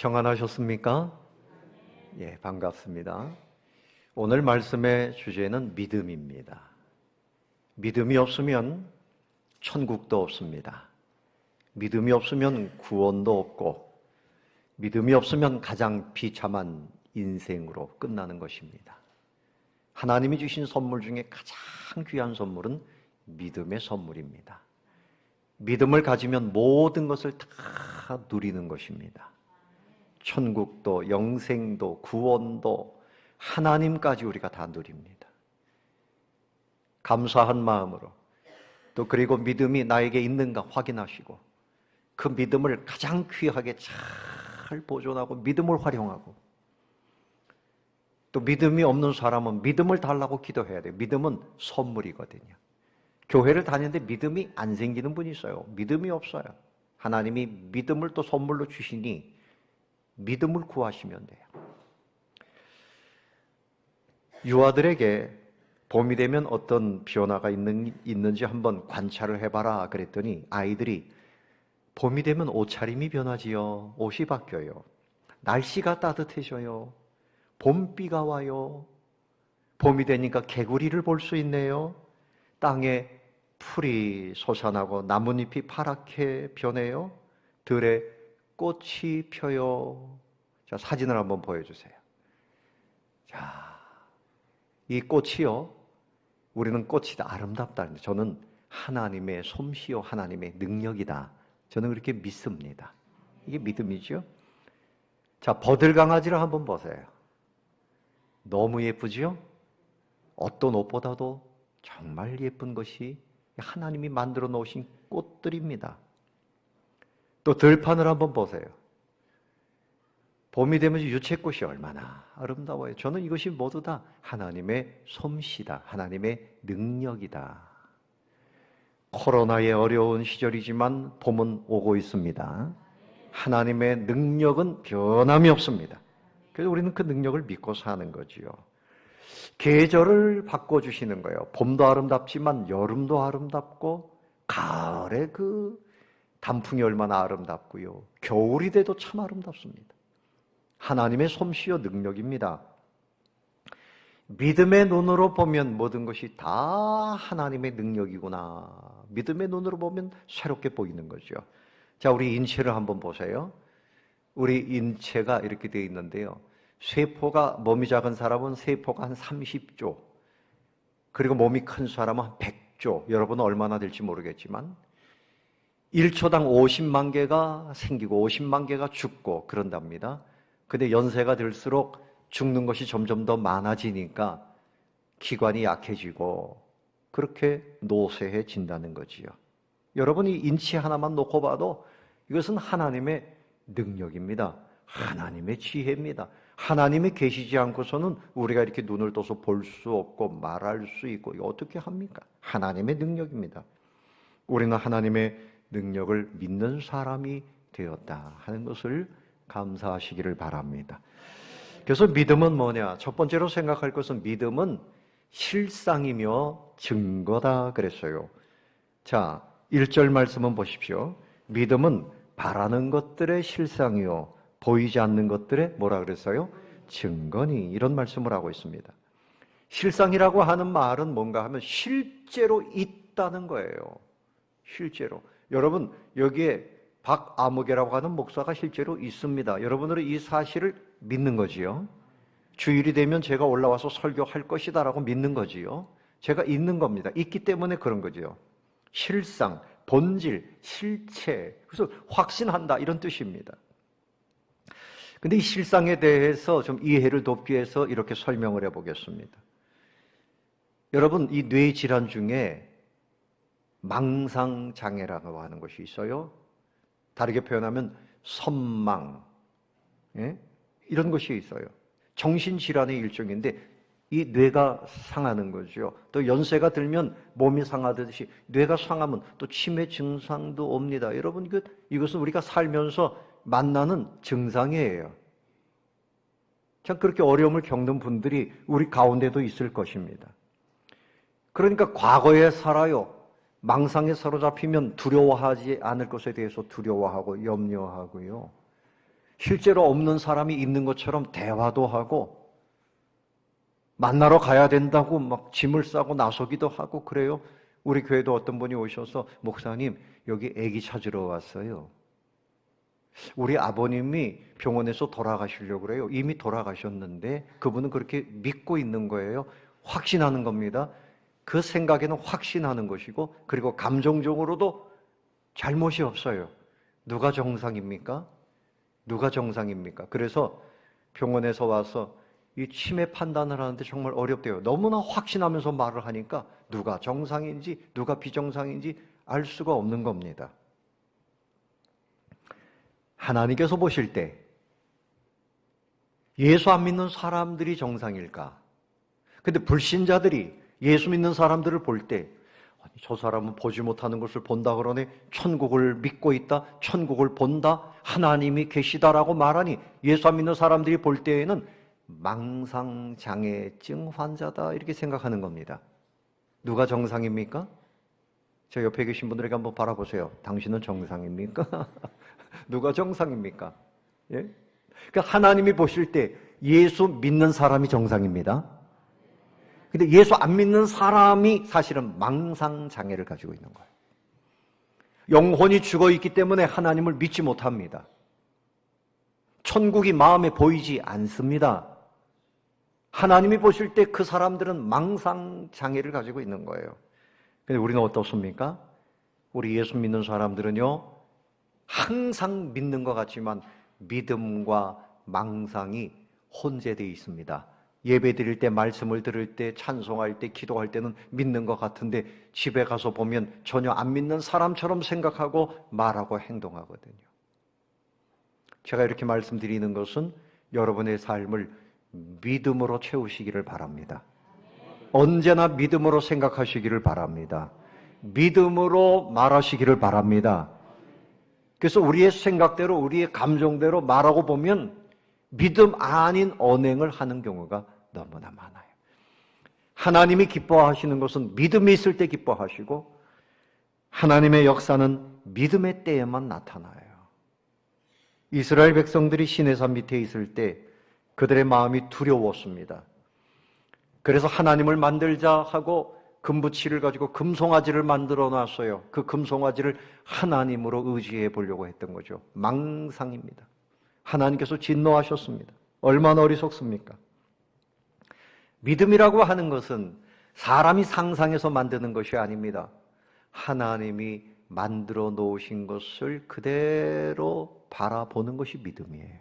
평안하셨습니까? 예, 반갑습니다. 오늘 말씀의 주제는 믿음입니다. 믿음이 없으면 천국도 없습니다. 믿음이 없으면 구원도 없고, 믿음이 없으면 가장 비참한 인생으로 끝나는 것입니다. 하나님이 주신 선물 중에 가장 귀한 선물은 믿음의 선물입니다. 믿음을 가지면 모든 것을 다 누리는 것입니다. 천국도, 영생도, 구원도, 하나님까지 우리가 다 누립니다. 감사한 마음으로, 또 그리고 믿음이 나에게 있는가 확인하시고, 그 믿음을 가장 귀하게 잘 보존하고 믿음을 활용하고, 또 믿음이 없는 사람은 믿음을 달라고 기도해야 돼요. 믿음은 선물이거든요. 교회를 다니는데 믿음이 안 생기는 분이 있어요. 믿음이 없어요. 하나님이 믿음을 또 선물로 주시니 믿음을 구하시면 돼요. 유아들에게 봄이 되면 어떤 변화가 있는지 한번 관찰을 해봐라 그랬더니 아이들이 봄이 되면 옷차림이 변하지요. 옷이 바뀌어요. 날씨가 따뜻해져요. 봄비가 와요. 봄이 되니까 개구리를 볼 수 있네요. 땅에 풀이 솟아나고 나뭇잎이 파랗게 변해요. 들에 꽃이 펴요. 자, 사진을 한번 보여주세요. 자, 이 꽃이요. 우리는 꽃이 아름답다. 저는 하나님의 솜씨요, 하나님의 능력이다. 저는 그렇게 믿습니다. 이게 믿음이죠. 자, 버들강아지를 한번 보세요. 너무 예쁘죠? 어떤 옷보다도 정말 예쁜 것이 하나님이 만들어 놓으신 꽃들입니다. 또 들판을 한번 보세요. 봄이 되면 유채꽃이 얼마나 아름다워요. 저는 이것이 모두 다 하나님의 솜씨다. 하나님의 능력이다. 코로나의 어려운 시절이지만 봄은 오고 있습니다. 하나님의 능력은 변함이 없습니다. 그래서 우리는 그 능력을 믿고 사는 거지요. 계절을 바꿔주시는 거예요. 봄도 아름답지만 여름도 아름답고, 가을에 그 단풍이 얼마나 아름답고요. 겨울이 돼도 참 아름답습니다. 하나님의 솜씨와 능력입니다. 믿음의 눈으로 보면 모든 것이 다 하나님의 능력이구나. 믿음의 눈으로 보면 새롭게 보이는 거죠. 자, 우리 인체를 한번 보세요. 우리 인체가 이렇게 되어 있는데요. 세포가, 몸이 작은 사람은 세포가 한 30조, 그리고 몸이 큰 사람은 한 100조. 여러분은 얼마나 될지 모르겠지만 1초당 50만 개가 생기고 50만 개가 죽고 그런답니다. 근데 연세가 들수록 죽는 것이 점점 더 많아지니까 기관이 약해지고 그렇게 노쇠해진다는 거지요. 여러분이 인체 하나만 놓고 봐도 이것은 하나님의 능력입니다. 하나님의 지혜입니다. 하나님이 계시지 않고서는 우리가 이렇게 눈을 떠서 볼 수 없고 말할 수 있고 이거 어떻게 합니까? 하나님의 능력입니다. 우리는 하나님의 능력을 믿는 사람이 되었다 하는 것을 감사하시기를 바랍니다. 그래서 믿음은 뭐냐? 첫 번째로 생각할 것은 믿음은 실상이며 증거다 그랬어요. 자, 1절 말씀은 보십시오. 믿음은 바라는 것들의 실상이요 보이지 않는 것들의 뭐라 그랬어요? 증거니. 이런 말씀을 하고 있습니다. 실상이라고 하는 말은 뭔가 하면 실제로 있다는 거예요. 실제로. 여러분, 여기에 박아무개라고 하는 목사가 실제로 있습니다. 여러분들은 이 사실을 믿는 거지요. 주일이 되면 제가 올라와서 설교할 것이다라고 믿는 거지요. 제가 있는 겁니다. 있기 때문에 그런 거지요. 실상, 본질, 실체. 그래서 확신한다 이런 뜻입니다. 근데 이 실상에 대해서 좀 이해를 돕기 위해서 이렇게 설명을 해보겠습니다. 여러분, 이 뇌 질환 중에 망상장애라고 하는 것이 있어요. 다르게 표현하면 선망, 예? 이런 것이 있어요. 정신질환의 일종인데 이 뇌가 상하는 거죠. 또 연세가 들면 몸이 상하듯이 뇌가 상하면 또 치매 증상도 옵니다. 여러분, 이것은 우리가 살면서 만나는 증상이에요. 참 그렇게 어려움을 겪는 분들이 우리 가운데도 있을 것입니다. 그러니까 과거에 살아요. 망상에 사로잡히면 두려워하지 않을 것에 대해서 두려워하고 염려하고요. 실제로 없는 사람이 있는 것처럼 대화도 하고 만나러 가야 된다고 막 짐을 싸고 나서기도 하고 그래요. 우리 교회도 어떤 분이 오셔서 목사님 여기 아기 찾으러 왔어요. 우리 아버님이 병원에서 돌아가시려고 그래요. 이미 돌아가셨는데 그분은 그렇게 믿고 있는 거예요. 확신하는 겁니다. 그 생각에는 확신하는 것이고 그리고 감정적으로도 잘못이 없어요. 누가 정상입니까? 누가 정상입니까? 그래서 병원에서 와서 이 치매 판단을 하는데 정말 어렵대요. 너무나 확신하면서 말을 하니까 누가 정상인지 누가 비정상인지 알 수가 없는 겁니다. 하나님께서 보실 때 예수 안 믿는 사람들이 정상일까? 근데 불신자들이 예수 믿는 사람들을 볼 때 저 사람은 보지 못하는 것을 본다 그러네. 천국을 믿고 있다. 천국을 본다. 하나님이 계시다라고 말하니 예수 안 믿는 사람들이 볼 때에는 망상장애증 환자다 이렇게 생각하는 겁니다. 누가 정상입니까? 저 옆에 계신 분들에게 한번 바라보세요. 당신은 정상입니까? 누가 정상입니까? 예? 그러니까 하나님이 보실 때 예수 믿는 사람이 정상입니다. 근데 예수 안 믿는 사람이 사실은 망상장애를 가지고 있는 거예요. 영혼이 죽어 있기 때문에 하나님을 믿지 못합니다. 천국이 마음에 보이지 않습니다. 하나님이 보실 때 그 사람들은 망상장애를 가지고 있는 거예요. 근데 우리는 어떻습니까? 우리 예수 믿는 사람들은요, 항상 믿는 것 같지만 믿음과 망상이 혼재되어 있습니다. 예배 드릴 때, 말씀을 들을 때, 찬송할 때, 기도할 때는 믿는 것 같은데 집에 가서 보면 전혀 안 믿는 사람처럼 생각하고 말하고 행동하거든요. 제가 이렇게 말씀드리는 것은 여러분의 삶을 믿음으로 채우시기를 바랍니다. 언제나 믿음으로 생각하시기를 바랍니다. 믿음으로 말하시기를 바랍니다. 그래서 우리의 생각대로, 우리의 감정대로 말하고 보면 믿음 아닌 언행을 하는 경우가 너무나 많아요. 하나님이 기뻐하시는 것은 믿음이 있을 때 기뻐하시고 하나님의 역사는 믿음의 때에만 나타나요. 이스라엘 백성들이 시내산 밑에 있을 때 그들의 마음이 두려웠습니다. 그래서 하나님을 만들자 하고 금붙이를 가지고 금송아지를 만들어 놨어요. 그 금송아지를 하나님으로 의지해 보려고 했던 거죠. 망상입니다. 하나님께서 진노하셨습니다. 얼마나 어리석습니까? 믿음이라고 하는 것은 사람이 상상해서 만드는 것이 아닙니다. 하나님이 만들어 놓으신 것을 그대로 바라보는 것이 믿음이에요.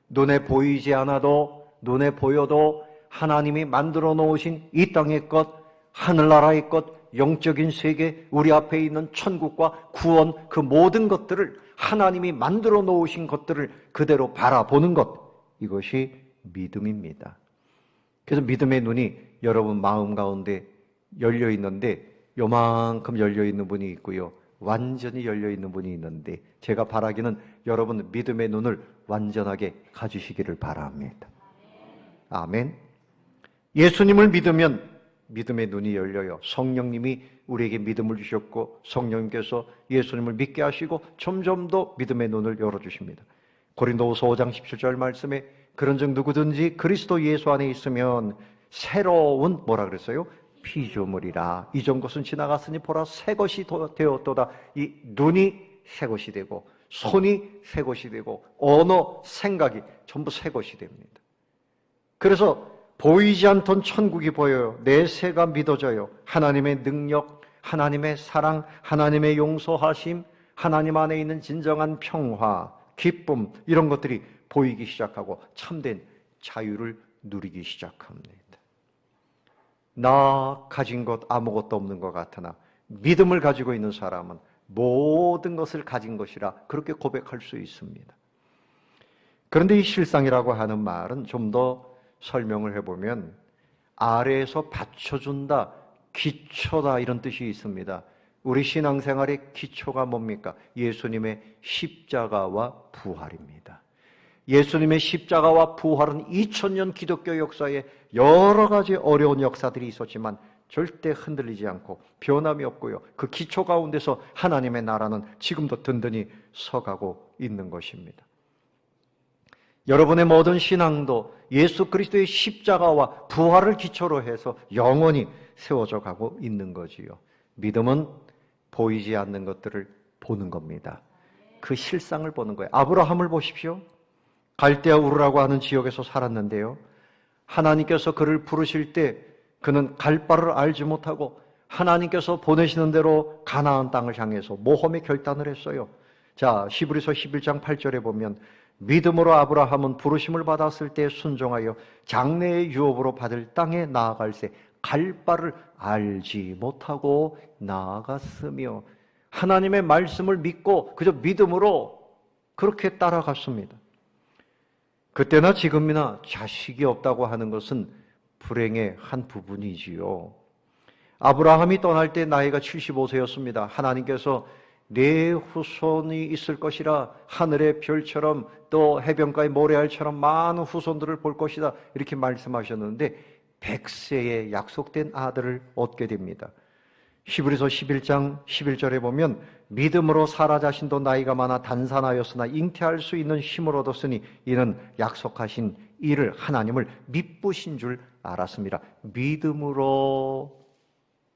눈에 보이지 않아도, 눈에 보여도 하나님이 만들어 놓으신 이 땅의 것, 하늘나라의 것, 영적인 세계, 우리 앞에 있는 천국과 구원, 그 모든 것들을 하나님이 만들어 놓으신 것들을 그대로 바라보는 것, 이것이 믿음입니다. 그래서 믿음의 눈이 여러분 마음 가운데 열려 있는데 요만큼 열려 있는 분이 있고요, 완전히 열려 있는 분이 있는데 제가 바라기는 여러분 믿음의 눈을 완전하게 가지시기를 바랍니다. 아멘. 예수님을 믿으면 믿음의 눈이 열려요. 성령님이 우리에게 믿음을 주셨고 성령님께서 예수님을 믿게 하시고 점점 더 믿음의 눈을 열어주십니다. 고린도후서 5장 17절 말씀에 그런즉 누구든지 그리스도 예수 안에 있으면 새로운 뭐라 그랬어요? 피조물이라. 이전 것은 지나갔으니 보라 새 것이 되었도다. 이 눈이 새 것이 되고 손이 새 것이 되고 언어, 생각이 전부 새 것이 됩니다. 그래서 보이지 않던 천국이 보여요. 내 새가 믿어져요. 하나님의 능력, 하나님의 사랑, 하나님의 용서하심, 하나님 안에 있는 진정한 평화, 기쁨 이런 것들이 보이기 시작하고 참된 자유를 누리기 시작합니다. 나 가진 것 아무것도 없는 것 같으나 믿음을 가지고 있는 사람은 모든 것을 가진 것이라 그렇게 고백할 수 있습니다. 그런데 이 실상이라고 하는 말은 좀 더 설명을 해보면 아래에서 받쳐준다, 기초다 이런 뜻이 있습니다. 우리 신앙생활의 기초가 뭡니까? 예수님의 십자가와 부활입니다. 예수님의 십자가와 부활은 2000년 기독교 역사에 여러 가지 어려운 역사들이 있었지만 절대 흔들리지 않고 변함이 없고요. 그 기초 가운데서 하나님의 나라는 지금도 든든히 서가고 있는 것입니다. 여러분의 모든 신앙도 예수 그리스도의 십자가와 부활을 기초로 해서 영원히 세워져 가고 있는 거지요. 믿음은 보이지 않는 것들을 보는 겁니다. 그 실상을 보는 거예요. 아브라함을 보십시오. 갈대아 우르라고 하는 지역에서 살았는데요. 하나님께서 그를 부르실 때 그는 갈 바를 알지 못하고 하나님께서 보내시는 대로 가나안 땅을 향해서 모험의 결단을 했어요. 자, 히브리서 11장 8절에 보면 믿음으로 아브라함은 부르심을 받았을 때 순종하여 장래의 유업으로 받을 땅에 나아갈새 갈 바를 알지 못하고 나아갔으며 하나님의 말씀을 믿고 그저 믿음으로 그렇게 따라갔습니다. 그때나 지금이나 자식이 없다고 하는 것은 불행의 한 부분이지요. 아브라함이 떠날 때 나이가 75세였습니다. 하나님께서 네 후손이 있을 것이라 하늘의 별처럼 또 해변가의 모래알처럼 많은 후손들을 볼 것이다 이렇게 말씀하셨는데 100세에 약속된 아들을 얻게 됩니다. 히브리서 11장 11절에 보면 믿음으로 사라 자신도 나이가 많아 단산하였으나 잉태할 수 있는 힘을 얻었으니 이는 약속하신 이를 하나님을 미쁘신 줄 알았습니다. 믿음으로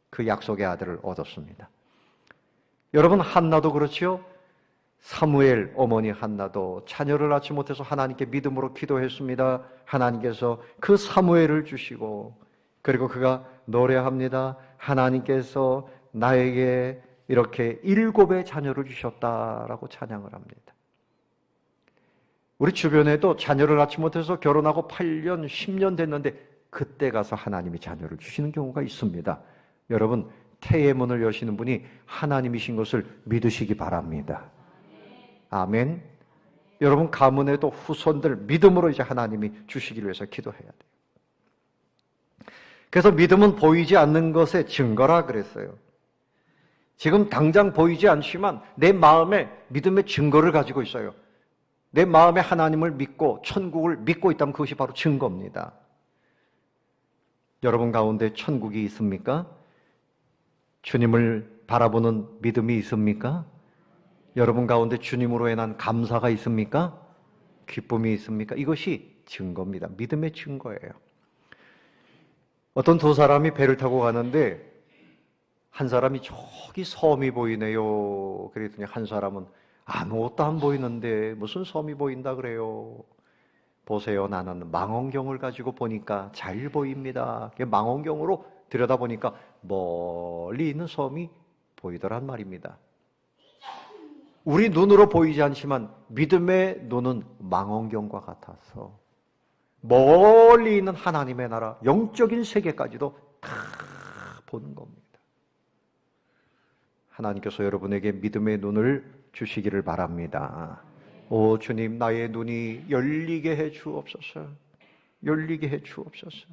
그 약속의 아들을 얻었습니다. 여러분 한나도 그렇지요? 사무엘 어머니 한나도 자녀를 낳지 못해서 하나님께 믿음으로 기도했습니다. 하나님께서 그 사무엘을 주시고 그리고 그가 노래합니다. 하나님께서 나에게 이렇게 7의 자녀를 주셨다라고 찬양을 합니다. 우리 주변에도 자녀를 낳지 못해서 결혼하고 8년, 10년 됐는데 그때 가서 하나님이 자녀를 주시는 경우가 있습니다. 여러분 태의 문을 여시는 분이 하나님이신 것을 믿으시기 바랍니다. 아멘. 여러분 가문에도 후손들 믿음으로 이제 하나님이 주시기를 위해서 기도해야 돼요. 그래서 믿음은 보이지 않는 것의 증거라 그랬어요. 지금 당장 보이지 않지만 내 마음에 믿음의 증거를 가지고 있어요. 내 마음에 하나님을 믿고 천국을 믿고 있다면 그것이 바로 증거입니다. 여러분 가운데 천국이 있습니까? 주님을 바라보는 믿음이 있습니까? 여러분 가운데 주님으로 인한 감사가 있습니까? 기쁨이 있습니까? 이것이 증거입니다. 믿음의 증거예요. 어떤 두 사람이 배를 타고 가는데 한 사람이 저기 섬이 보이네요. 그랬더니 한 사람은 아무것도 안 보이는데 무슨 섬이 보인다 그래요. 보세요. 나는 망원경을 가지고 보니까 잘 보입니다. 망원경으로 들여다보니까 멀리 있는 섬이 보이더란 말입니다. 우리 눈으로 보이지 않지만 믿음의 눈은 망원경과 같아서 멀리 있는 하나님의 나라, 영적인 세계까지도 다 보는 겁니다. 하나님께서 여러분에게 믿음의 눈을 주시기를 바랍니다. 오 주님, 나의 눈이 열리게 해 주옵소서. 열리게 해 주옵소서.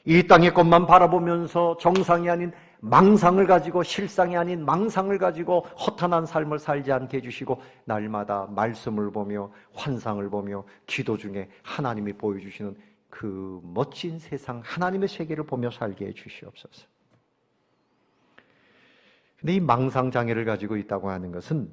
이 땅의 것만 바라보면서 정상이 아닌 망상을 가지고 실상이 아닌 망상을 가지고 허탄한 삶을 살지 않게 해주시고 날마다 말씀을 보며 환상을 보며 기도 중에 하나님이 보여주시는 그 멋진 세상 하나님의 세계를 보며 살게 해주시옵소서. 근데 이 망상장애를 가지고 있다고 하는 것은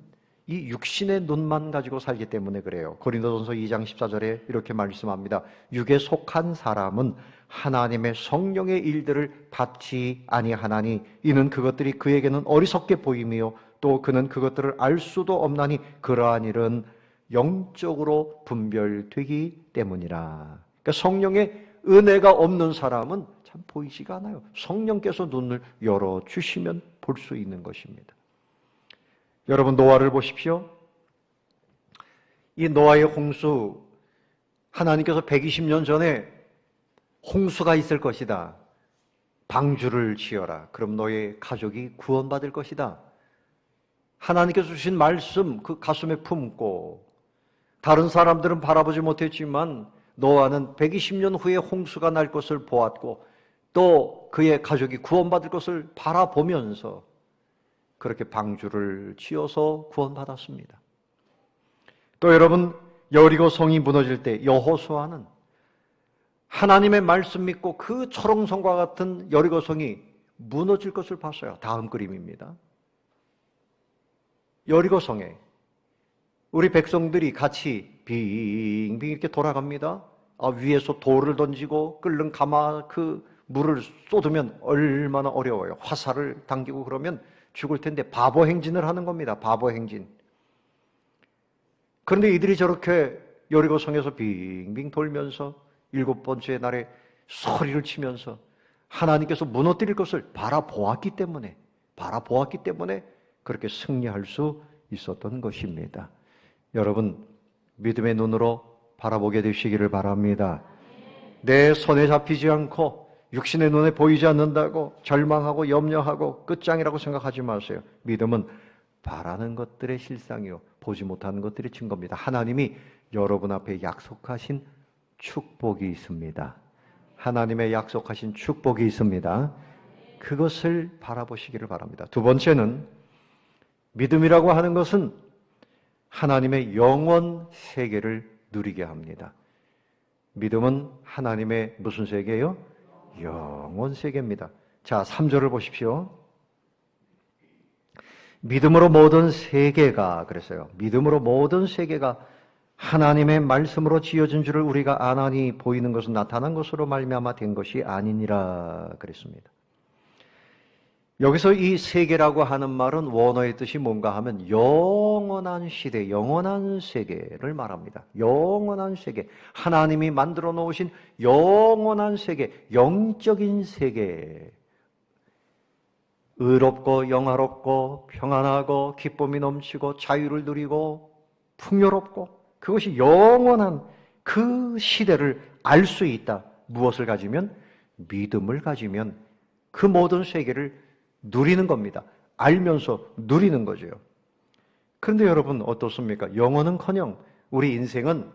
이 육신의 눈만 가지고 살기 때문에 그래요. 고린도전서 2장 14절에 이렇게 말씀합니다. 육에 속한 사람은 하나님의 성령의 일들을 받지 아니하나니 이는 그것들이 그에게는 어리석게 보이며 또 그는 그것들을 알 수도 없나니 그러한 일은 영적으로 분별되기 때문이라. 그러니까 성령의 은혜가 없는 사람은 참 보이지가 않아요. 성령께서 눈을 열어주시면 볼 수 있는 것입니다. 여러분 노아를 보십시오. 이 노아의 홍수, 하나님께서 120년 전에 홍수가 있을 것이다. 방주를 지어라. 그럼 너의 가족이 구원받을 것이다. 하나님께서 주신 말씀 그 가슴에 품고 다른 사람들은 바라보지 못했지만 노아는 120년 후에 홍수가 날 것을 보았고 또 그의 가족이 구원받을 것을 바라보면서 그렇게 방주를 지어서 구원받았습니다. 또 여러분 여리고 성이 무너질 때 여호수아는 하나님의 말씀 믿고 그 초롱성과 같은 여리고 성이 무너질 것을 봤어요. 다음 그림입니다. 여리고 성에 우리 백성들이 같이 빙빙 이렇게 돌아갑니다. 위에서 돌을 던지고 끓는 가마 그 물을 쏟으면 얼마나 어려워요. 화살을 당기고 그러면 죽을 텐데 바보 행진을 하는 겁니다. 바보 행진. 그런데 이들이 저렇게 여리고성에서 빙빙 돌면서 7번째 날에 소리를 치면서 하나님께서 무너뜨릴 것을 바라보았기 때문에 그렇게 승리할 수 있었던 것입니다. 여러분, 믿음의 눈으로 바라보게 되시기를 바랍니다. 내 손에 잡히지 않고 육신의 눈에 보이지 않는다고 절망하고 염려하고 끝장이라고 생각하지 마세요. 믿음은 바라는 것들의 실상이요 보지 못하는 것들의 증거입니다. 하나님이 여러분 앞에 약속하신 축복이 있습니다. 하나님의 약속하신 축복이 있습니다. 그것을 바라보시기를 바랍니다. 두 번째는 믿음이라고 하는 것은 하나님의 영원 세계를 누리게 합니다. 믿음은 하나님의 무슨 세계예요? 영원 세계입니다. 자, 3절을 보십시오. 믿음으로 모든 세계가 그랬어요. 믿음으로 모든 세계가 하나님의 말씀으로 지어진 줄을 우리가 아나니 보이는 것은 나타난 것으로 말미암아 된 것이 아니니라 그랬습니다. 여기서 이 세계라고 하는 말은 원어의 뜻이 뭔가 하면 영원한 시대, 영원한 세계를 말합니다. 영원한 세계, 하나님이 만들어 놓으신 영원한 세계, 영적인 세계. 의롭고 영화롭고 평안하고 기쁨이 넘치고 자유를 누리고 풍요롭고 그것이 영원한 그 시대를 알 수 있다. 무엇을 가지면? 믿음을 가지면 그 모든 세계를 누리는 겁니다. 알면서 누리는 거죠. 그런데 여러분 어떻습니까? 영원은커녕 우리 인생은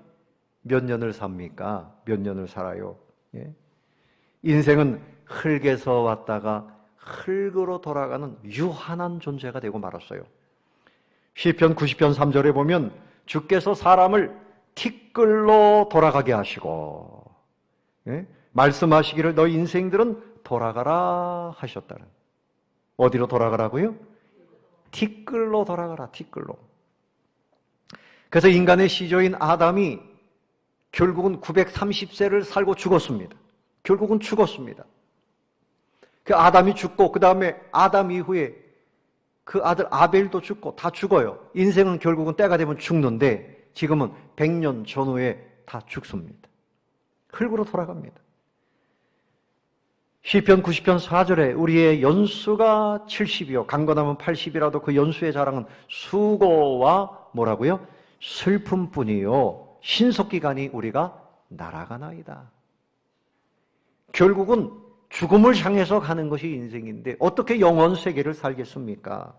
몇 년을 삽니까? 몇 년을 살아요? 예? 인생은 흙에서 왔다가 흙으로 돌아가는 유한한 존재가 되고 말았어요. 시편 90편 3절에 보면 주께서 사람을 티끌로 돌아가게 하시고 말씀하시기를 너희 인생들은 돌아가라 하셨다는. 어디로 돌아가라고요? 티끌로 돌아가라, 티끌로. 그래서 인간의 시조인 아담이 결국은 930세를 살고 죽었습니다. 결국은 죽었습니다. 그 아담이 죽고 그 다음에 아담 이후에 그 아들 아벨도 죽고 다 죽어요. 인생은 결국은 때가 되면 죽는데 지금은 100년 전후에 다 죽습니다. 흙으로 돌아갑니다. 시편 90편 4절에 우리의 연수가 70이요 강건하면 80이라도 그 연수의 자랑은 수고와 뭐라고요? 슬픔뿐이요 신속기간이 우리가 날아가나이다. 결국은 죽음을 향해서 가는 것이 인생인데 어떻게 영원 세계를 살겠습니까?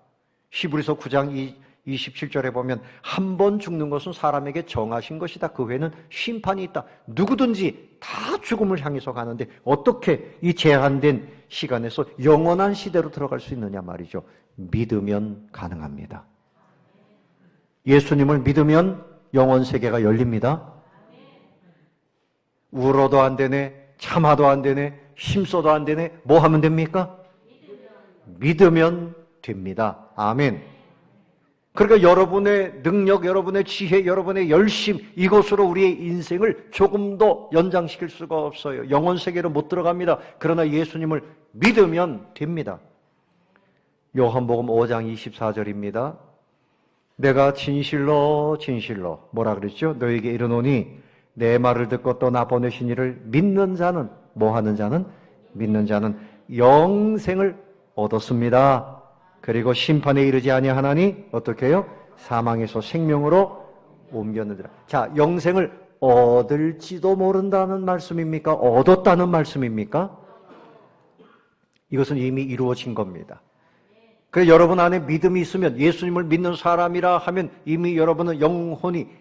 히브리서 9장 27절에 보면 한 번 죽는 것은 사람에게 정하신 것이다. 그 후에는 심판이 있다. 누구든지 다 죽음을 향해서 가는데 어떻게 이 제한된 시간에서 영원한 시대로 들어갈 수 있느냐 말이죠. 믿으면 가능합니다. 예수님을 믿으면 영원 세계가 열립니다. 울어도 안 되네, 참아도 안 되네, 힘써도 안 되네. 뭐 하면 됩니까? 믿으면 됩니다. 아멘. 그러니까 여러분의 능력, 여러분의 지혜, 여러분의 열심 이것으로 우리의 인생을 조금 더 연장시킬 수가 없어요. 영원 세계로 못 들어갑니다. 그러나 예수님을 믿으면 됩니다. 요한복음 5장 24절입니다. 내가 진실로 진실로 뭐라 그랬죠? 너에게 이르노니 내 말을 듣고 또 나 보내신 이를 믿는 자는 뭐 하는 자는? 믿는 자는 영생을 얻었습니다. 그리고 심판에 이르지 아니하나니 어떻게 해요? 사망에서 생명으로 옮겼느니라. 자, 영생을 얻을지도 모른다는 말씀입니까? 얻었다는 말씀입니까? 이것은 이미 이루어진 겁니다. 그래서 여러분 안에 믿음이 있으면 예수님을 믿는 사람이라 하면 이미 여러분은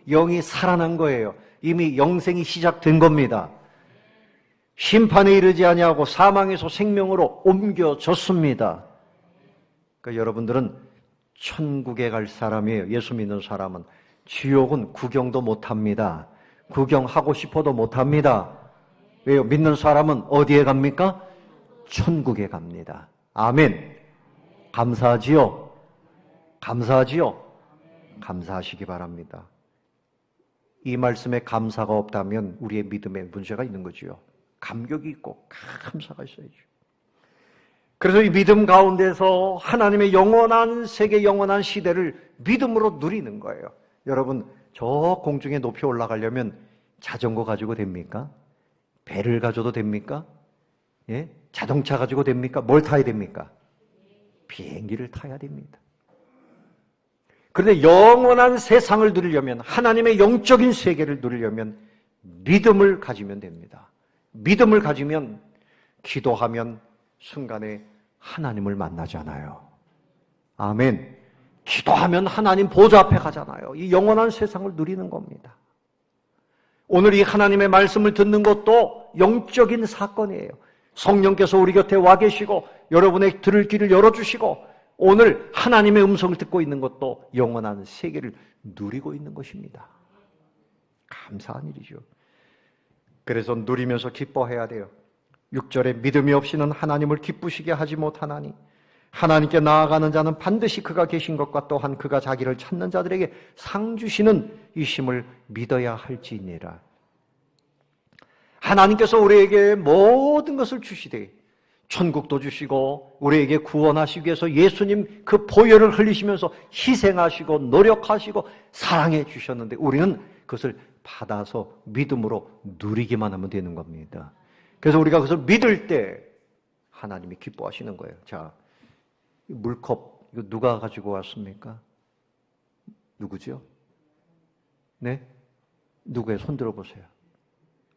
영이 살아난 거예요. 이미 영생이 시작된 겁니다. 심판에 이르지 아니하고 사망에서 생명으로 옮겨졌습니다. 그러니까 여러분들은 천국에 갈 사람이에요. 예수 믿는 사람은. 지옥은 구경도 못합니다. 구경하고 싶어도 못합니다. 왜요? 믿는 사람은 어디에 갑니까? 천국에 갑니다. 아멘. 감사하지요? 감사하지요? 감사하시기 바랍니다. 이 말씀에 감사가 없다면 우리의 믿음에 문제가 있는 거지요. 감격이 있고 감사가 있어야죠. 그래서 이 믿음 가운데서 하나님의 영원한 세계, 영원한 시대를 믿음으로 누리는 거예요. 여러분, 저 공중에 높이 올라가려면 자전거 가지고 됩니까? 배를 가져도 됩니까? 예? 자동차 가지고 됩니까? 뭘 타야 됩니까? 비행기를 타야 됩니다. 그런데 영원한 세상을 누리려면, 하나님의 영적인 세계를 누리려면 믿음을 가지면 됩니다. 믿음을 가지면 기도하면 순간에 하나님을 만나잖아요. 아멘. 기도하면 하나님 보좌 앞에 가잖아요. 이 영원한 세상을 누리는 겁니다. 오늘 이 하나님의 말씀을 듣는 것도 영적인 사건이에요. 성령께서 우리 곁에 와 계시고 여러분의 들을 길을 열어주시고 오늘 하나님의 음성을 듣고 있는 것도 영원한 세계를 누리고 있는 것입니다. 감사한 일이죠. 그래서 누리면서 기뻐해야 돼요. 6절에 믿음이 없이는 하나님을 기쁘시게 하지 못하나니 하나님께 나아가는 자는 반드시 그가 계신 것과 또한 그가 자기를 찾는 자들에게 상 주시는 이심을 믿어야 할지니라. 하나님께서 우리에게 모든 것을 주시되 천국도 주시고 우리에게 구원하시기 위해서 예수님 그 보혈을 흘리시면서 희생하시고 노력하시고 사랑해 주셨는데 우리는 그것을 받아서 믿음으로 누리기만 하면 되는 겁니다. 그래서 우리가 그것을 믿을 때 하나님이 기뻐하시는 거예요. 자, 물컵 이거 누가 가지고 왔습니까? 누구죠? 네? 누구예요? 손 들어보세요.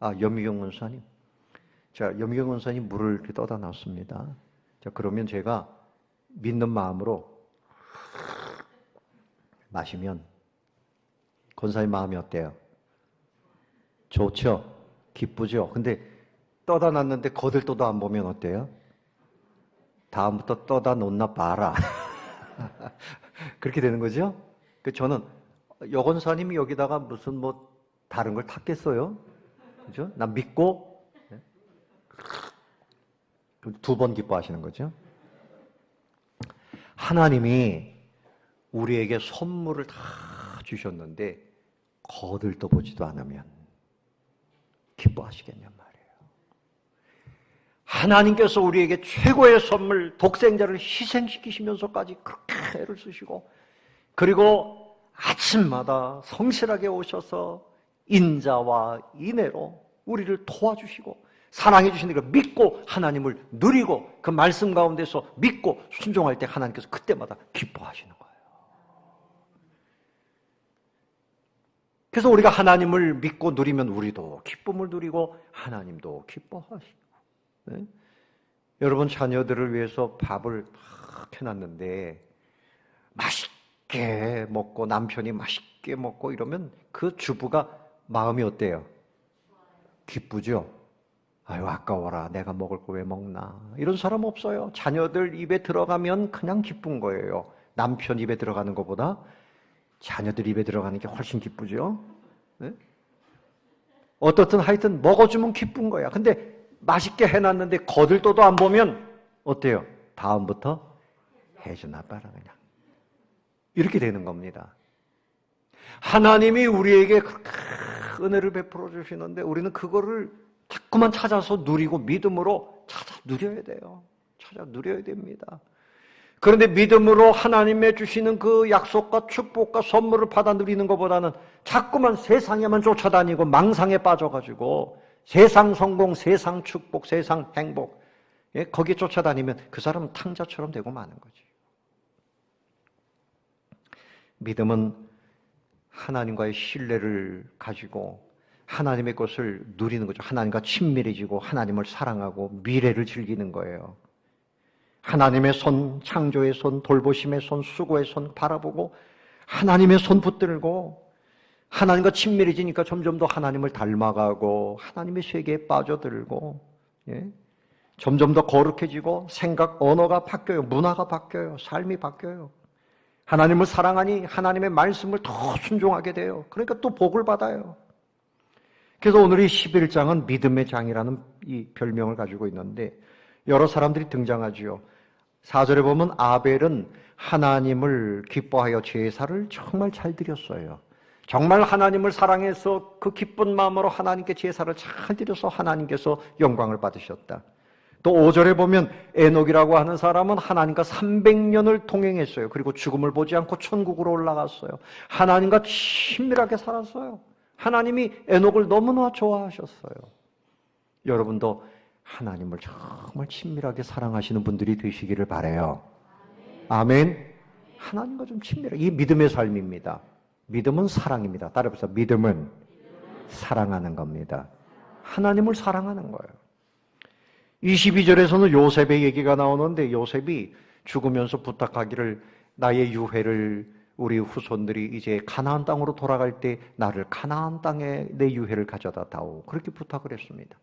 아, 염희경 원사님. 자, 염희경 원사님 물을 이렇게 떠다 놨습니다. 자, 그러면 제가 믿는 마음으로 마시면 권사님 마음이 어때요? 좋죠? 기쁘죠? 근데 떠다 놨는데 거들떠도 안 보면 어때요? 다음부터 떠다 놓나 봐라. 그렇게 되는 거죠? 저는 여건사님이 여기다가 무슨 뭐 다른 걸 탔겠어요? 그죠? 난 믿고 두 번 기뻐하시는 거죠. 하나님이 우리에게 선물을 다 주셨는데 거들떠보지도 않으면 기뻐하시겠냔 말이에요. 하나님께서 우리에게 최고의 선물, 독생자를 희생시키시면서까지 그렇게 애를 쓰시고 그리고 아침마다 성실하게 오셔서 인자와 인애로 우리를 도와주시고 사랑해 주시는 걸 믿고 하나님을 누리고 그 말씀 가운데서 믿고 순종할 때 하나님께서 그때마다 기뻐하시는 거예요. 그래서 우리가 하나님을 믿고 누리면 우리도 기쁨을 누리고 하나님도 기뻐하시고. 네? 여러분 자녀들을 위해서 밥을 막 해놨는데 맛있게 먹고 남편이 맛있게 먹고 이러면 그 주부가 마음이 어때요? 기쁘죠? 아유 아까워라 내가 먹을 거 왜 먹나 이런 사람 없어요. 자녀들 입에 들어가면 그냥 기쁜 거예요. 남편 입에 들어가는 것보다 자녀들 입에 들어가는 게 훨씬 기쁘죠. 네? 어떻든 하여튼 먹어주면 기쁜 거야. 근데 맛있게 해놨는데 거들떠도 안 보면 어때요? 다음부터 해주나 봐라 그냥. 이렇게 되는 겁니다. 하나님이 우리에게 은혜를 베풀어 주시는데 우리는 그거를 자꾸만 찾아서 누리고 믿음으로 찾아 누려야 돼요. 찾아 누려야 됩니다. 그런데 믿음으로 하나님의 주시는 그 약속과 축복과 선물을 받아 누리는 것보다는 자꾸만 세상에만 쫓아다니고 망상에 빠져가지고 세상 성공, 세상 축복, 세상 행복 거기에 쫓아다니면 그 사람은 탕자처럼 되고 마는 거지. 믿음은 하나님과의 신뢰를 가지고 하나님의 것을 누리는 거죠. 하나님과 친밀해지고 하나님을 사랑하고 미래를 즐기는 거예요. 하나님의 손, 창조의 손, 돌보심의 손, 수고의 손 바라보고 하나님의 손 붙들고 하나님과 친밀해지니까 점점 더 하나님을 닮아가고 하나님의 세계에 빠져들고 점점 더 거룩해지고 생각, 언어가 바뀌어요. 문화가 바뀌어요. 삶이 바뀌어요. 하나님을 사랑하니 하나님의 말씀을 더 순종하게 돼요. 그러니까 또 복을 받아요. 그래서 오늘 이 11장은 믿음의 장이라는 이 별명을 가지고 있는데 여러 사람들이 등장하지요. 4절에 보면 아벨은 하나님을 기뻐하여 제사를 정말 잘 드렸어요. 정말 하나님을 사랑해서 그 기쁜 마음으로 하나님께 제사를 잘 드려서 하나님께서 영광을 받으셨다. 또 5절에 보면 에녹이라고 하는 사람은 하나님과 300년을 동행했어요. 그리고 죽음을 보지 않고 천국으로 올라갔어요. 하나님과 친밀하게 살았어요. 하나님이 에녹을 너무나 좋아하셨어요. 여러분도 하나님을 정말 친밀하게 사랑하시는 분들이 되시기를 바라요. 아멘. 하나님과 좀 친밀하게. 이 믿음의 삶입니다. 믿음은 사랑입니다. 따라해보세요. 믿음은 사랑하는 겁니다. 하나님을 사랑하는 거예요. 22절에서는 요셉의 얘기가 나오는데 요셉이 죽으면서 부탁하기를 나의 유해를 우리 후손들이 이제 가나안 땅으로 돌아갈 때 나를 가나안 땅에 내 유해를 가져다 다오. 그렇게 부탁을 했습니다.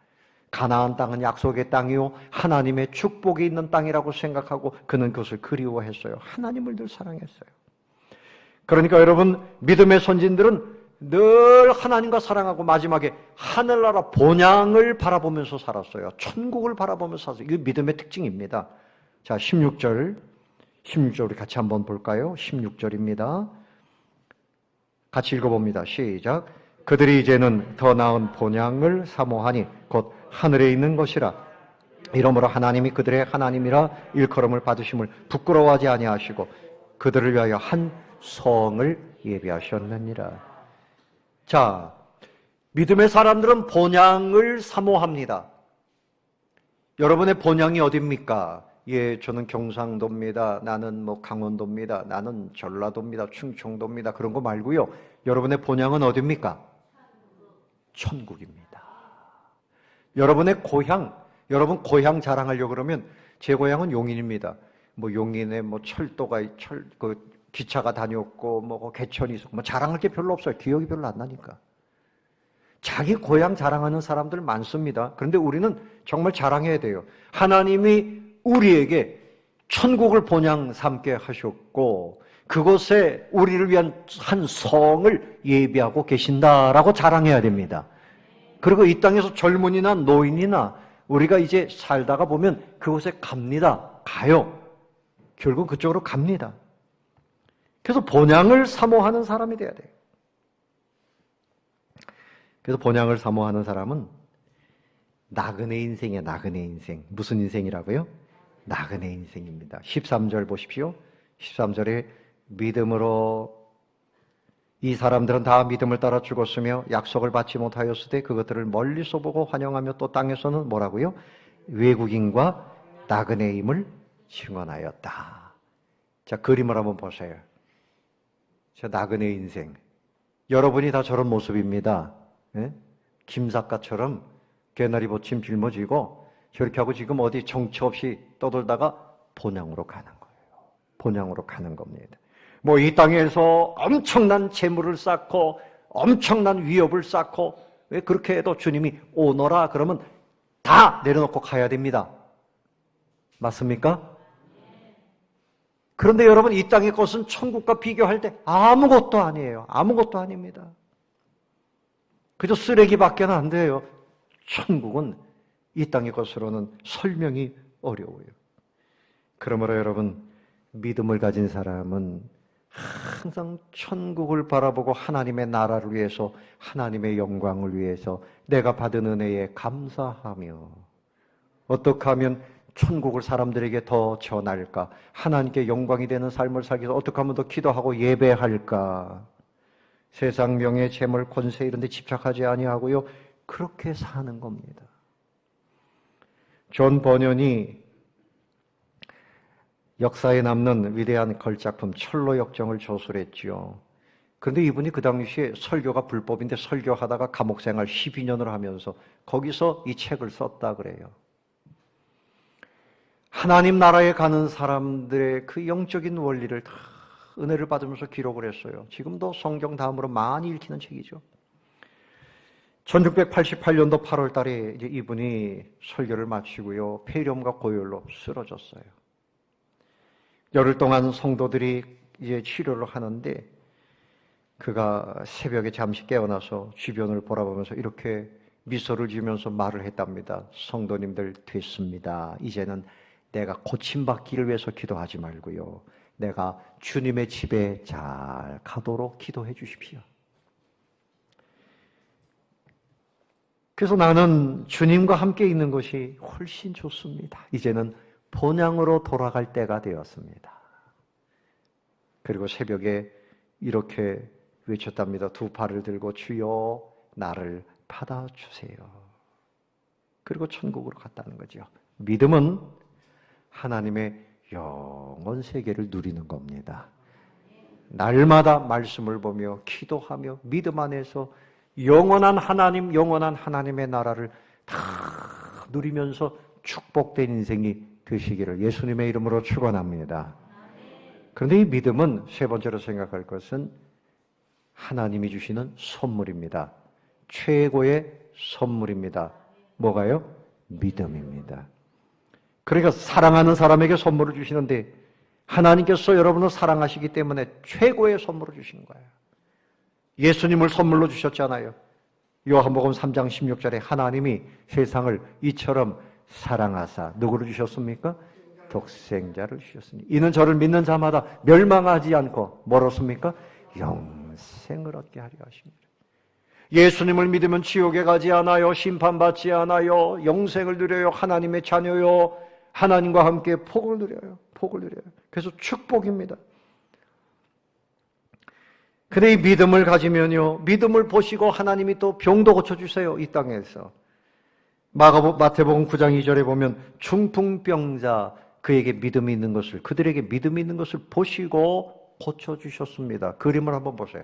가나안 땅은 약속의 땅이요 하나님의 축복이 있는 땅이라고 생각하고 그는 그것을 그리워했어요. 하나님을 늘 사랑했어요. 그러니까 여러분 믿음의 선진들은 늘 하나님과 사랑하고 마지막에 하늘나라 본향을 바라보면서 살았어요. 천국을 바라보면서 살았어요. 이게 믿음의 특징입니다. 자, 16절 우리 같이 한번 볼까요? 16절입니다. 같이 읽어봅니다. 시작. 그들이 이제는 더 나은 본향을 사모하니 곧 하늘에 있는 것이라. 이러므로 하나님이 그들의 하나님이라 일컬음을 받으심을 부끄러워하지 아니하시고 그들을 위하여 한 성을 예비하셨느니라. 자, 믿음의 사람들은 본향을 사모합니다. 여러분의 본향이 어디입니까? 예, 저는 경상도입니다. 나는 강원도입니다. 나는 전라도입니다. 충청도입니다. 그런 거 말고요. 여러분의 본향은 어디입니까? 천국입니다. 여러분의 고향, 여러분 고향 자랑하려고 그러면 제 고향은 용인입니다. 용인에 철도가 기차가 다녔고 개천이 있었고 자랑할 게 별로 없어요. 기억이 별로 안 나니까. 자기 고향 자랑하는 사람들 많습니다. 그런데 우리는 정말 자랑해야 돼요. 하나님이 우리에게 천국을 본향 삼게 하셨고 그곳에 우리를 위한 한 성을 예비하고 계신다라고 자랑해야 됩니다. 그리고 이 땅에서 젊은이나 노인이나 우리가 이제 살다가 보면 그곳에 갑니다. 가요. 결국 그쪽으로 갑니다. 그래서 본향을 사모하는 사람이 돼야 돼요. 그래서 본향을 사모하는 사람은 나그네 인생이에요. 나그네 인생. 무슨 인생이라고요? 나그네 인생입니다. 13절 보십시오. 13절에 믿음으로 이 사람들은 다 믿음을 따라 죽었으며 약속을 받지 못하였을 때 그것들을 멀리서 보고 환영하며 또 땅에서는 뭐라고요? 외국인과 나그네임을 증언하였다. 자, 그림을 한번 보세요. 자, 나그네 인생. 여러분이 다 저런 모습입니다. 예? 김사과처럼 개나리 보침 짊어지고 저렇게 하고 지금 어디 정처 없이 떠돌다가 본향으로 가는 거예요. 본향으로 가는 겁니다. 이 땅에서 엄청난 재물을 쌓고 엄청난 위협을 쌓고 왜 그렇게 해도 주님이 오너라 그러면 다 내려놓고 가야 됩니다. 맞습니까? 그런데 여러분 이 땅의 것은 천국과 비교할 때 아무것도 아니에요. 아무것도 아닙니다. 그저 쓰레기밖에는 안 돼요. 천국은 이 땅의 것으로는 설명이 어려워요. 그러므로 여러분 믿음을 가진 사람은 항상 천국을 바라보고 하나님의 나라를 위해서 하나님의 영광을 위해서 내가 받은 은혜에 감사하며 어떻게 하면 천국을 사람들에게 더 전할까? 하나님께 영광이 되는 삶을 살기 위해서 어떻게 하면 더 기도하고 예배할까? 세상 명예, 재물, 권세 이런 데 집착하지 아니하고요. 그렇게 사는 겁니다. 존 버년이 역사에 남는 위대한 걸작품 철로 역정을 저술했지요. 그런데 이분이 그 당시에 설교가 불법인데 설교하다가 감옥 생활 12년을 하면서 거기서 이 책을 썼다 그래요. 하나님 나라에 가는 사람들의 그 영적인 원리를 다 은혜를 받으면서 기록을 했어요. 지금도 성경 다음으로 많이 읽히는 책이죠. 1688년도 8월 달에 이제 이분이 설교를 마치고요. 폐렴과 고열로 쓰러졌어요. 열흘 동안 성도들이 이제 치료를 하는데 그가 새벽에 잠시 깨어나서 주변을 바라보면서 이렇게 미소를 지으면서 말을 했답니다. 성도님들 됐습니다. 이제는 내가 고침받기를 위해서 기도하지 말고요. 내가 주님의 집에 잘 가도록 기도해 주십시오. 그래서 나는 주님과 함께 있는 것이 훨씬 좋습니다. 이제는 본향으로 돌아갈 때가 되었습니다. 그리고 새벽에 이렇게 외쳤답니다. 두 팔을 들고 주여 나를 받아주세요. 그리고 천국으로 갔다는 거죠. 믿음은 하나님의 영원 세계를 누리는 겁니다. 날마다 말씀을 보며 기도하며 믿음 안에서 영원한 하나님, 영원한 하나님의 나라를 다 누리면서 축복된 인생이 되시기를 예수님의 이름으로 축원합니다. 그런데 이 믿음은 세 번째로 생각할 것은 하나님이 주시는 선물입니다. 최고의 선물입니다. 뭐가요? 믿음입니다. 그러니까 사랑하는 사람에게 선물을 주시는데 하나님께서 여러분을 사랑하시기 때문에 최고의 선물을 주신 거예요. 예수님을 선물로 주셨잖아요. 요한복음 3장 16절에 하나님이 세상을 이처럼 사랑하사 누구를 주셨습니까? 독생자를 주셨으니 이는 저를 믿는 자마다 멸망하지 않고 뭐렇습니까? 영생을 얻게 하려 하십니다. 예수님을 믿으면 지옥에 가지 않아요. 심판받지 않아요. 영생을 누려요. 하나님의 자녀요. 하나님과 함께 복을 누려요. 복을 누려요. 그래서 축복입니다. 근데 이 믿음을 가지면요. 믿음을 보시고 하나님이 또 병도 고쳐주세요. 이 땅에서. 마태복음 9장 2절에 보면 중풍병자 그에게 믿음이 있는 것을 그들에게 믿음이 있는 것을 보시고 고쳐주셨습니다. 그림을 한번 보세요.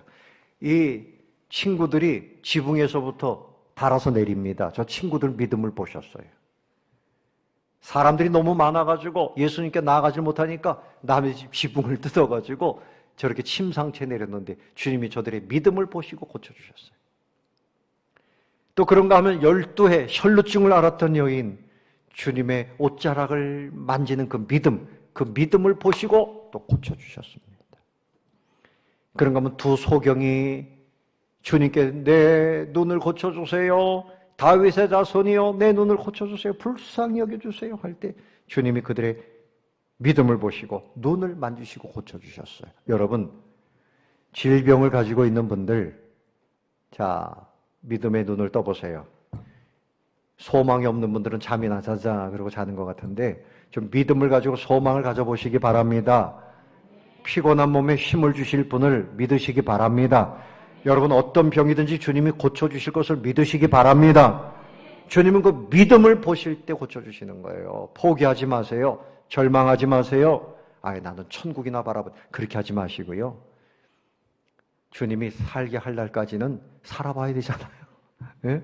이 친구들이 지붕에서부터 달아서 내립니다. 저 친구들 믿음을 보셨어요. 사람들이 너무 많아가지고 예수님께 나아가지 못하니까 남의 집 지붕을 뜯어가지고 저렇게 침상채 내렸는데 주님이 저들의 믿음을 보시고 고쳐주셨어요. 또 그런가 하면 12해 혈루증을 앓았던 여인 주님의 옷자락을 만지는 그 믿음을 보시고 또 고쳐주셨습니다. 그런가 하면 두 소경이 주님께 내 눈을 고쳐주세요. 다윗의 자손이요 내 눈을 고쳐주세요. 불쌍히 여겨주세요 할 때 주님이 그들의 믿음을 보시고 눈을 만지시고 고쳐주셨어요. 여러분 질병을 가지고 있는 분들 자 믿음의 눈을 떠보세요. 소망이 없는 분들은 잠이나 자자 그러고 자는 것 같은데 좀 믿음을 가지고 소망을 가져보시기 바랍니다. 피곤한 몸에 힘을 주실 분을 믿으시기 바랍니다. 여러분 어떤 병이든지 주님이 고쳐주실 것을 믿으시기 바랍니다. 주님은 그 믿음을 보실 때 고쳐주시는 거예요. 포기하지 마세요. 절망하지 마세요. 아예 나는 천국이나 바라보 그렇게 하지 마시고요. 주님이 살게 할 날까지는 살아봐야 되잖아요. 네?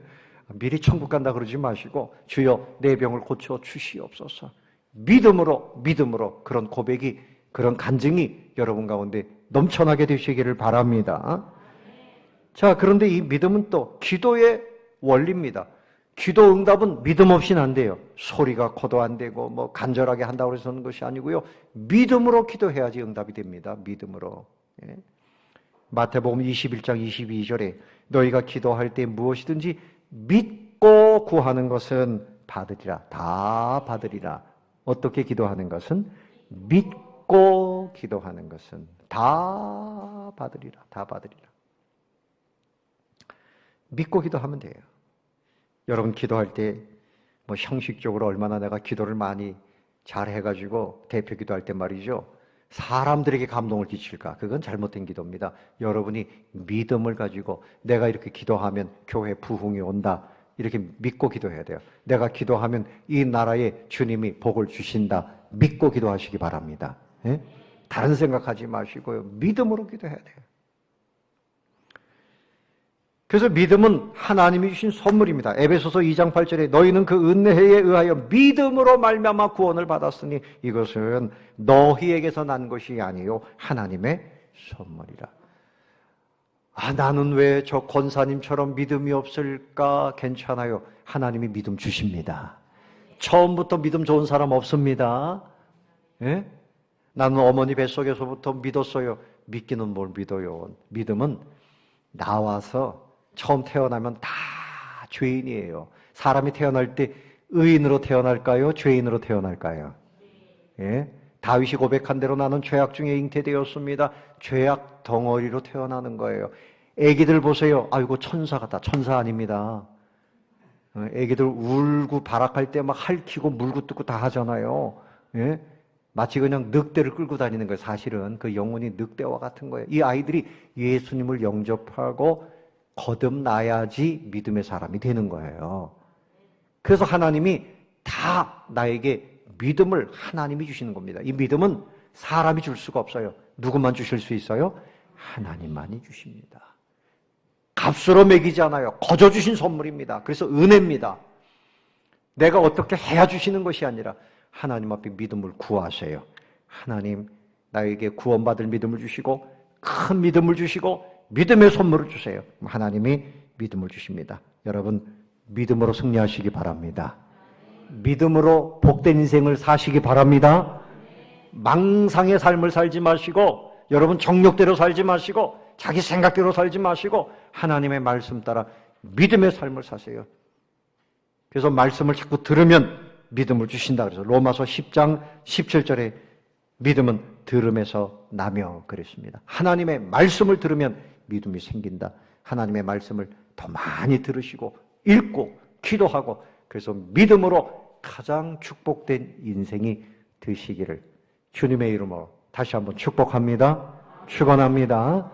미리 천국 간다 그러지 마시고 주여 내 병을 고쳐 주시옵소서. 믿음으로 그런 고백이 그런 간증이 여러분 가운데 넘쳐나게 되시기를 바랍니다. 자, 그런데 이 믿음은 또 기도의 원리입니다. 기도 응답은 믿음 없이는 안 돼요. 소리가 커도 안 되고 뭐 간절하게 한다고 해서 하는 것이 아니고요. 믿음으로 기도해야지 응답이 됩니다. 믿음으로. 예. 마태복음 21장 22절에 너희가 기도할 때 무엇이든지 믿고 구하는 것은 받으리라. 다 받으리라. 어떻게 기도하는 것은? 믿고 기도하는 것은 다 받으리라. 다 받으리라. 믿고 기도하면 돼요. 여러분 기도할 때 뭐 형식적으로 얼마나 내가 기도를 많이 잘 해가지고 대표 기도할 때 말이죠. 사람들에게 감동을 끼칠까? 그건 잘못된 기도입니다. 여러분이 믿음을 가지고 내가 이렇게 기도하면 교회 부흥이 온다. 이렇게 믿고 기도해야 돼요. 내가 기도하면 이 나라에 주님이 복을 주신다. 믿고 기도하시기 바랍니다. 예? 다른 생각하지 마시고요. 믿음으로 기도해야 돼요. 그래서 믿음은 하나님이 주신 선물입니다. 에베소서 2장 8절에 너희는 그 은혜에 의하여 믿음으로 말미암아 구원을 받았으니 이것은 너희에게서 난 것이 아니요 하나님의 선물이라. 아, 나는 왜 저 권사님처럼 믿음이 없을까? 괜찮아요. 하나님이 믿음 주십니다. 처음부터 믿음 좋은 사람 없습니다. 예? 나는 어머니 뱃속에서부터 믿었어요. 믿기는 뭘 믿어요. 믿음은 나와서 처음 태어나면 다 죄인이에요. 사람이 태어날 때 의인으로 태어날까요? 죄인으로 태어날까요? 예? 다윗이 고백한 대로 나는 죄악 중에 잉태되었습니다. 죄악 덩어리로 태어나는 거예요. 애기들 보세요. 아이고 천사 같다. 천사 아닙니다. 애기들 울고 발악할 때 막 핥히고 물고 뜯고 다 하잖아요. 예? 마치 그냥 늑대를 끌고 다니는 거예요. 사실은 그 영혼이 늑대와 같은 거예요. 이 아이들이 예수님을 영접하고 거듭나야지 믿음의 사람이 되는 거예요. 그래서 하나님이 다 나에게 믿음을 하나님이 주시는 겁니다. 이 믿음은 사람이 줄 수가 없어요. 누구만 주실 수 있어요? 하나님만이 주십니다. 값으로 매기지 않아요. 거저 주신 선물입니다. 그래서 은혜입니다. 내가 어떻게 해야 주시는 것이 아니라 하나님 앞에 믿음을 구하세요. 하나님, 나에게 구원받을 믿음을 주시고 큰 믿음을 주시고 믿음의 선물을 주세요. 하나님이 믿음을 주십니다. 여러분, 믿음으로 승리하시기 바랍니다. 믿음으로 복된 인생을 사시기 바랍니다. 망상의 삶을 살지 마시고, 여러분 정욕대로 살지 마시고, 자기 생각대로 살지 마시고 하나님의 말씀 따라 믿음의 삶을 사세요. 그래서 말씀을 자꾸 들으면 믿음을 주신다 그래서 로마서 10장 17절에 믿음은 들음에서 나며 그랬습니다. 하나님의 말씀을 들으면 믿음이 생긴다. 하나님의 말씀을 더 많이 들으시고 읽고 기도하고 그래서 믿음으로 가장 축복된 인생이 되시기를 주님의 이름으로 다시 한번 축복합니다. 축원합니다.